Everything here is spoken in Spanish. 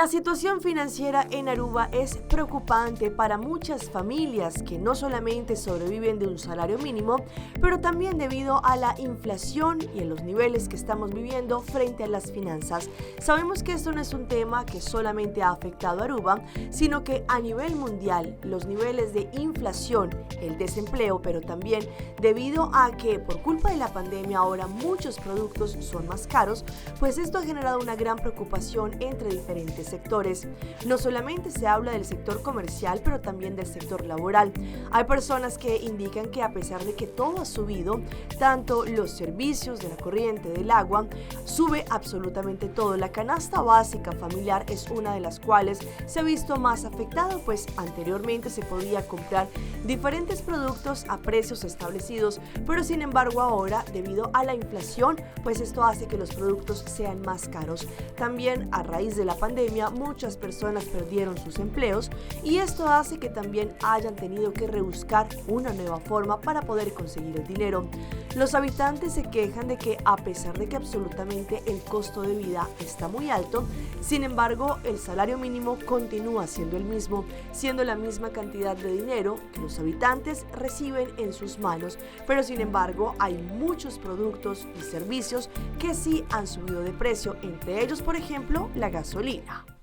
La situación financiera en Aruba es preocupante para muchas familias que no solamente sobreviven de un salario mínimo, pero también debido a la inflación y a los niveles que estamos viviendo frente a las finanzas. Sabemos que esto no es un tema que solamente ha afectado a Aruba, sino que a nivel mundial los niveles de inflación, el desempleo, pero también debido a que por culpa de la pandemia ahora muchos productos son más caros, pues esto ha generado una gran preocupación entre diferentes sectores. No solamente se habla del sector comercial, pero también del sector laboral. Hay personas que indican que a pesar de que todo ha subido, tanto los servicios de la corriente, del agua, sube absolutamente todo. La canasta básica familiar es una de las cuales se ha visto más afectada, pues anteriormente se podía comprar diferentes productos a precios establecidos, pero sin embargo ahora, debido a la inflación, pues esto hace que los productos sean más caros. También a raíz de la pandemia, muchas personas perdieron sus empleos y esto hace que también hayan tenido que rebuscar una nueva forma para poder conseguir el dinero. Los habitantes se quejan de que a pesar de que absolutamente el costo de vida está muy alto, sin embargo el salario mínimo continúa siendo el mismo, siendo la misma cantidad de dinero que los habitantes reciben en sus manos, pero sin embargo hay muchos productos y servicios que sí han subido de precio, entre ellos por ejemplo la gasolina.